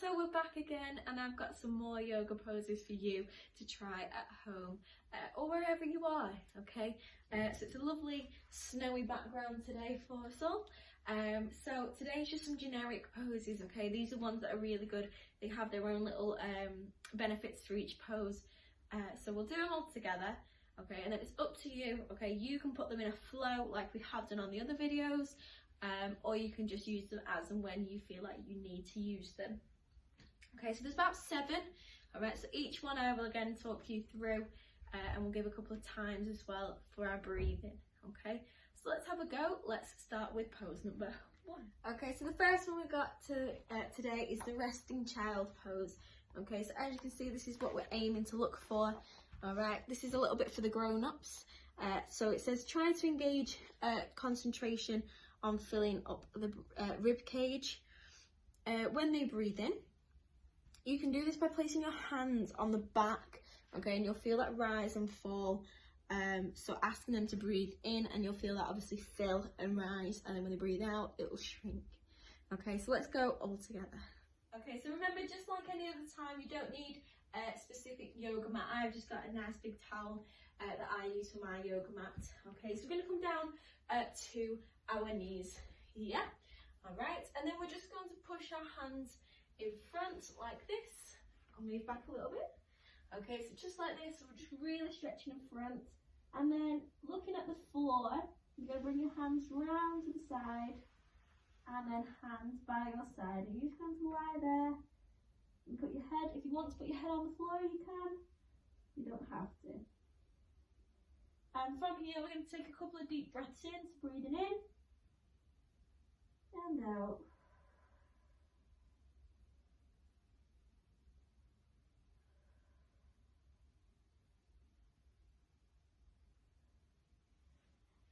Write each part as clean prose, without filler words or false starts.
so we're back again, and I've got some more yoga poses for you to try at home or wherever you are, okay? So it's a lovely snowy background today for us all. So today's just some generic poses, okay? These are ones that are really good. They have their own little benefits for each pose. So we'll do them all together, okay? And then it's up to you, okay? You can put them in a flow like we have done on the other videos. Or you can just use them as and when you feel like you need to use them. Okay, so there's about 7. All right, so each one I will again talk you through, and we'll give a couple of times as well for our breathing. Okay, so let's have a go. Let's start with pose number 1. Okay, so the first one we got today is the resting child pose. Okay, so as you can see, this is what we're aiming to look for. All right, this is a little bit for the grown-ups. So it says try to engage concentration on filling up the rib cage. When they breathe in, you can do this by placing your hands on the back, okay, and you'll feel that rise and fall. So asking them to breathe in, and you'll feel that obviously fill and rise, and then when they breathe out, it will shrink. Okay, so let's go all together. Okay, so remember, just like any other time, you don't need a specific yoga mat. I've just got a nice big towel that I use for my yoga mat. Okay, so we're going to come down to our knees here. All right, and then we're just going to push our hands in front like this. I'll move back a little bit. Okay, so just like this, so we're just really stretching in front, and then looking at the floor, you're going to bring your hands round to the side, and then hands by your side, and you're just going to lie there and put your head, if you want to put your head on the floor, you can. You don't have to. And from here, we're going to take a couple of deep breaths in, so breathing in and out.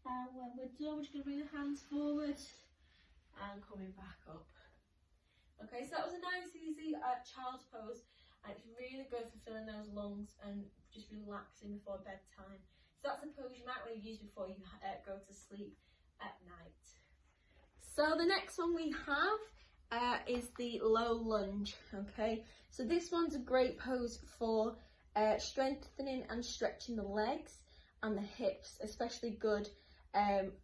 And when we're done, we're just going to bring the hands forward and coming back up. Okay, so that was a nice, easy child's pose, and it's really good for filling those lungs and just relaxing before bedtime. So that's a pose you might want to use before you go to sleep at night. So the next one we have is the low lunge, okay? So this one's a great pose for strengthening and stretching the legs and the hips, especially good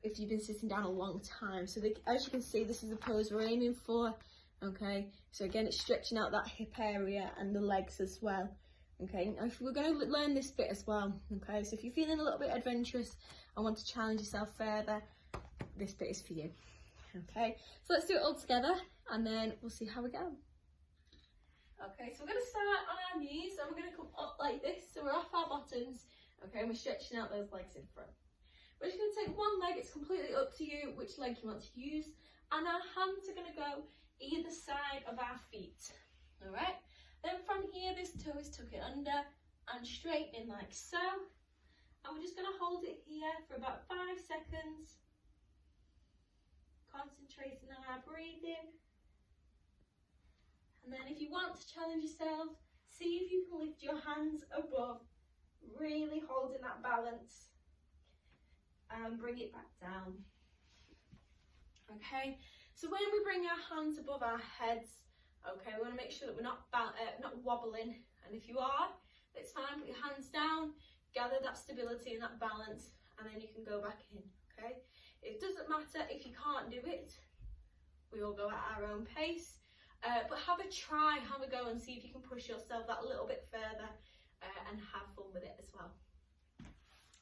if you've been sitting down a long time. So as you can see, this is the pose we're aiming for, okay? So again, it's stretching out that hip area and the legs as well. Okay, now we're going to learn this bit as well, okay? So if you're feeling a little bit adventurous and want to challenge yourself further, this bit is for you. Okay, so let's do it all together and then we'll see how we go. Okay, so we're going to start on our knees and we're going to come up like this. So we're off our bottoms, okay, and we're stretching out those legs in front. We're just going to take one leg, it's completely up to you which leg you want to use, and our hands are going to go either side of our feet, all right? Then from here, this toe is tucking under and straightening like so. And we're just going to hold it here for about 5 seconds. Concentrating on our breathing. And then if you want to challenge yourself, see if you can lift your hands above, really holding that balance. And bring it back down. Okay, so when we bring our hands above our heads, okay, we want to make sure that we're not wobbling, and if you are, it's fine, put your hands down, gather that stability and that balance, and then you can go back in, okay? It doesn't matter if you can't do it, we all go at our own pace, but have a try, have a go and see if you can push yourself that little bit further and have fun with it as well.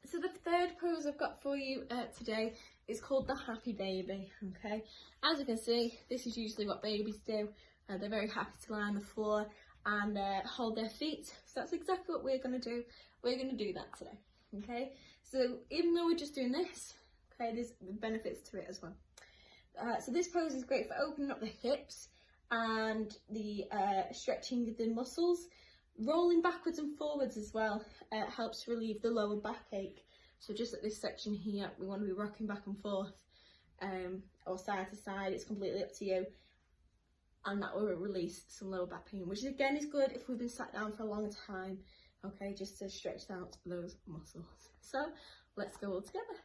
So the third pose I've got for you today is called the happy baby, okay? As you can see, this is usually what babies do. They're very happy to lie on the floor and hold their feet. So that's exactly what we're going to do. We're going to do that today, okay? So even though we're just doing this, okay, there's benefits to it as well. So this pose is great for opening up the hips and the stretching the muscles. Rolling backwards and forwards as well helps relieve the lower backache. So just at this section here, we want to be rocking back and forth or side to side. It's completely up to you. And that will release some lower back pain, which again is good if we've been sat down for a long time, okay, just to stretch out those muscles. So let's go all together.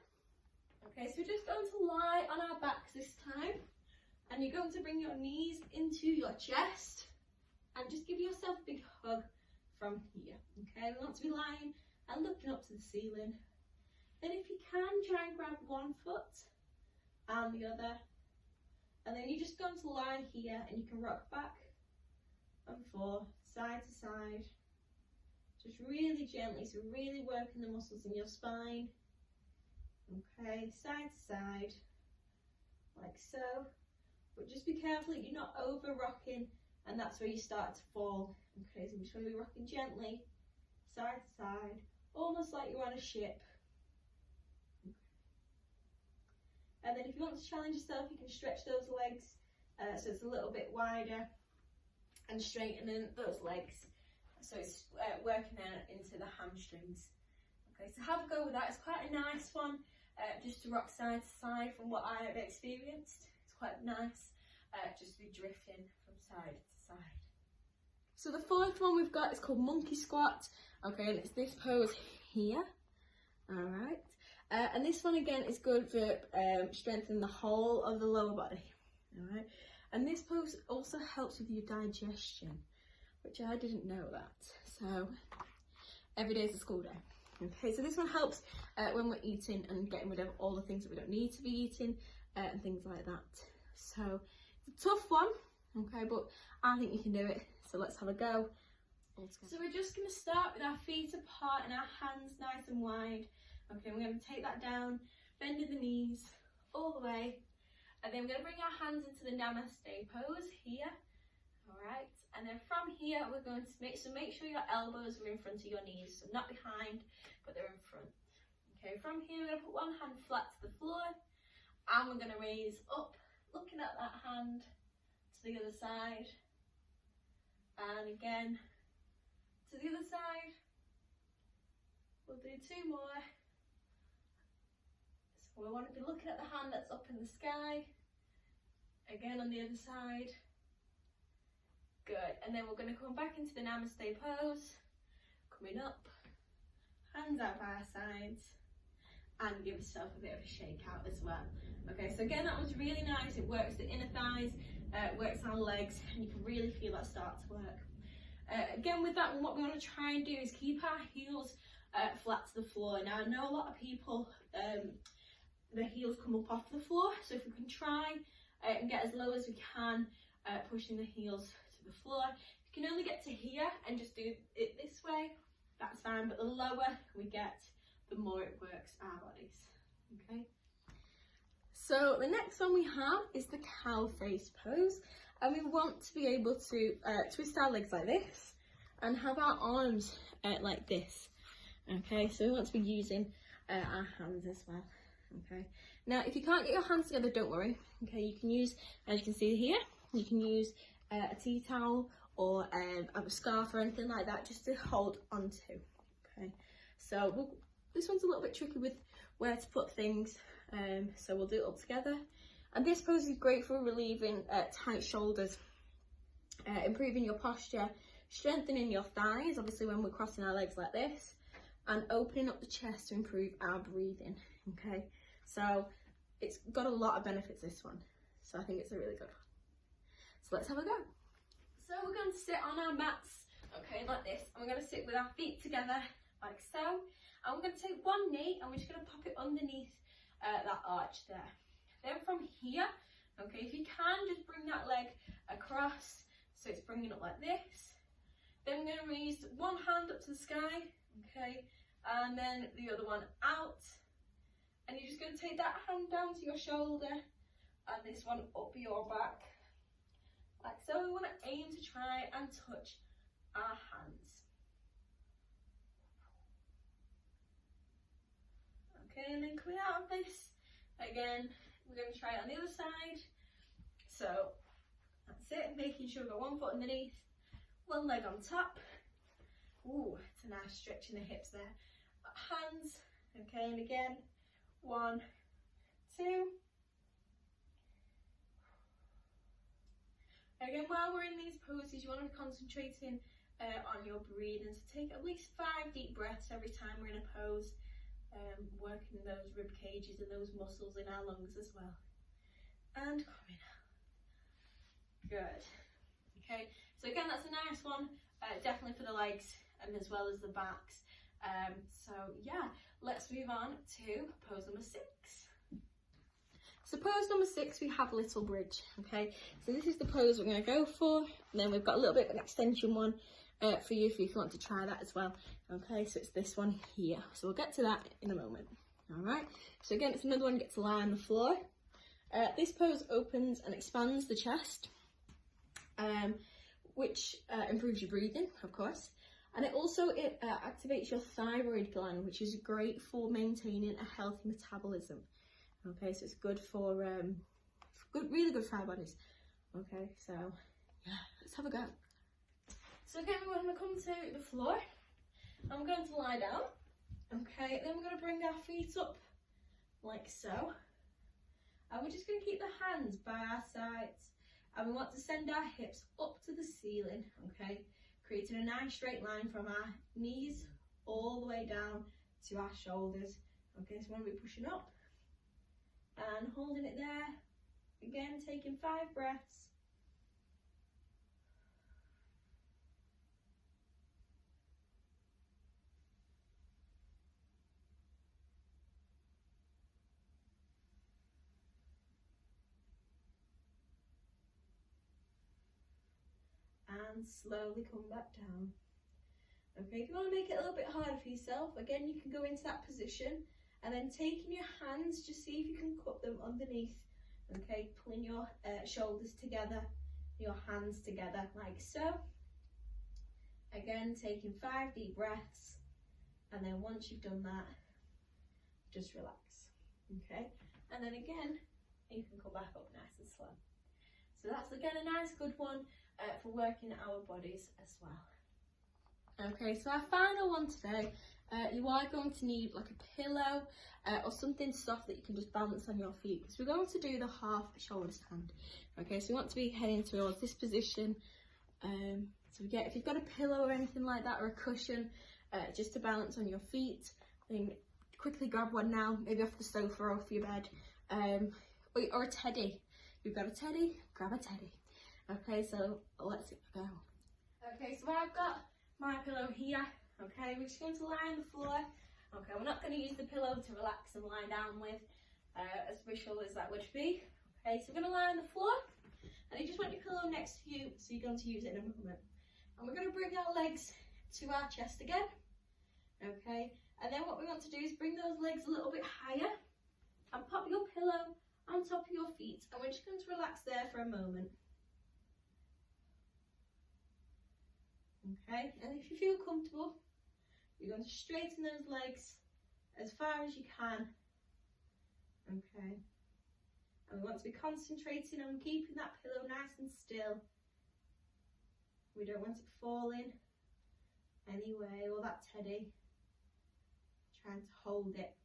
Okay, so we're just going to lie on our backs this time, and you're going to bring your knees into your chest, and just give yourself a big hug from here. Okay, we want to be lying and looking up to the ceiling. Then if you can, try and grab one foot and the other, and then you're just going to lie here and you can rock back and forth, side to side, just really gently, so really working the muscles in your spine. Okay, side to side, like so, but just be careful that you're not over rocking, and that's where you start to fall. Okay, so I'm just going to be rocking gently, side to side, almost like you're on a ship. And then if you want to challenge yourself, you can stretch those legs so it's a little bit wider, and straighten those legs so it's working out into the hamstrings. Okay, so have a go with that. It's quite a nice one, just to rock side to side from what I have experienced. It's quite nice, just to be drifting from side to side. So the fourth one we've got is called monkey squat. Okay, and it's this pose here. Alright. And this one again is good for strengthening the whole of the lower body. Alright. And this pose also helps with your digestion, which I didn't know that. So every day is a school day. Okay, so this one helps when we're eating and getting rid of all the things that we don't need to be eating and things like that. So it's a tough one, okay, but I think you can do it. So let's have a go. So we're just going to start with our feet apart and our hands nice and wide. Okay, we're going to take that down, bending the knees all the way, and then we're going to bring our hands into the namaste pose here. Alright, and then from here we're going to make sure your elbows are in front of your knees, so not behind, but they're in front. Okay, from here we're going to put one hand flat to the floor, and we're going to raise up, looking at that hand to the other side, and again to the other side. We'll do two more. So we want to be looking at the hand that's up in the sky, again on the other side. Good, and then we're going to come back into the namaste pose, coming up, hands out by our sides, and give yourself a bit of a shake out as well. Okay, so again, that was really nice. It works the inner thighs, works our legs, and you can really feel that start to work. Again, with that one, what we want to try and do is keep our heels flat to the floor. Now, I know a lot of people, the heels come up off the floor, so if we can try and get as low as we can, pushing the heels to the floor. If you can only get to here and just do it this way, that's fine, but the lower we get, the more it works our bodies. Okay. So the next one we have is the cow face pose, and we want to be able to twist our legs like this and have our arms like this. Okay, so we want to be using our hands as well. Okay, now if you can't get your hands together, don't worry. Okay, you can use, as you can see here, you can use a tea towel or a scarf or anything like that just to hold onto. Okay, so this one's a little bit tricky with where to put things, so we'll do it all together. And this pose is great for relieving tight shoulders, improving your posture, strengthening your thighs, obviously when we're crossing our legs like this, and opening up the chest to improve our breathing. Okay, so it's got a lot of benefits, this one, so I think it's a really good one. So let's have a go. So we're going to sit on our mats, okay, like this, and we're going to sit with our feet together like so, and we're going to take one knee and we're just going to pop it underneath that arch there. Then from here, okay, if you can, just bring that leg across so it's bringing up like this. Then we're going to raise one hand up to the sky, okay, and then the other one out. And you're just going to take that hand down to your shoulder and this one up your back, like so. We want to aim to try and touch our hands. Okay, and then coming out of this, again, we're going to try it on the other side. So that's it, making sure we've got one foot underneath, one leg on top. Ooh, it's a nice stretch in the hips there. Hands, okay, and again, 1, 2. Again, while we're in these poses, you want to be concentrating on your breathing. So take at least 5 deep breaths every time we're in a pose, working those rib cages and those muscles in our lungs as well. And coming out. Good. Okay, So again, that's a nice one, definitely for the legs and as well as the backs. So yeah, let's move on to pose number 6. So pose number 6, we have little bridge, okay? So this is the pose we're going to go for, and then we've got a little bit of an extension one for you if you want to try that as well, okay? So it's this one here. So we'll get to that in a moment, all right? So again, it's another one you get to lie on the floor. This pose opens and expands the chest, which improves your breathing, of course. And it also activates your thyroid gland, which is great for maintaining a healthy metabolism. Okay, so it's good for really good for our bodies. Okay, so yeah, let's have a go. So again, we're going to come to the floor. I'm going to lie down. Okay, then we're going to bring our feet up like so. And we're just going to keep the hands by our sides. And we want to send our hips up to the ceiling, okay? Creating a nice straight line from our knees all the way down to our shoulders. Okay, so when we're pushing up and holding it there. Again, taking 5 breaths. And slowly come back down. Okay, if you want to make it a little bit harder for yourself, again, you can go into that position and then taking your hands, just see if you can cup them underneath. Okay, pulling your shoulders together, your hands together like so. Again, taking 5 deep breaths, and then once you've done that, just relax. Okay, and then again, you can come back up nice and slow. So that's again a nice good one for working our bodies as well. Okay, so our final one today, you are going to need like a pillow or something soft that you can just balance on your feet, because we're going to do the half shoulder stand. Okay, so we want to be heading towards this position. So we get, if you've got a pillow or anything like that, or a cushion, just to balance on your feet, then quickly grab one now, maybe off the sofa or off your bed, or a teddy. If you've got a teddy, grab a teddy. Okay, so let's go. Okay, so I've got my pillow here. Okay, we're just going to lie on the floor. Okay, we're not going to use the pillow to relax and lie down with, as visual as that would be. Okay, so we're going to lie on the floor, and you just want your pillow next to you, so you're going to use it in a moment. And we're going to bring our legs to our chest again. Okay, and then what we want to do is bring those legs a little bit higher and pop your pillow on top of your feet, and we're just going to relax there for a moment. Okay, and if you feel comfortable, you're going to straighten those legs as far as you can. Okay, and we want to be concentrating on keeping that pillow nice and still. We don't want it falling anyway, or that teddy. Trying to hold it.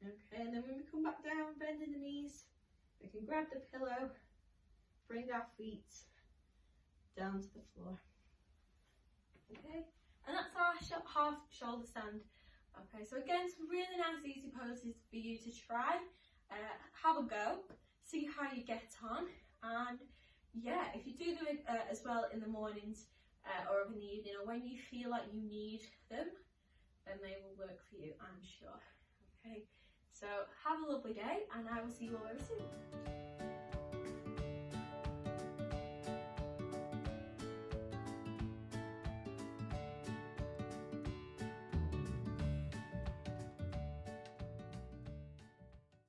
Okay, and then when we come back down, bending the knees, we can grab the pillow, bring our feet down to the floor. Okay, and that's our half shoulder stand. Okay, so again, some really nice easy poses for you to try. Have a go, see how you get on, and yeah, if you do them as well in the mornings or in the evening, or when you feel like you need them, then they will work for you, I'm sure. Okay, so have a lovely day, and I will see you all very soon.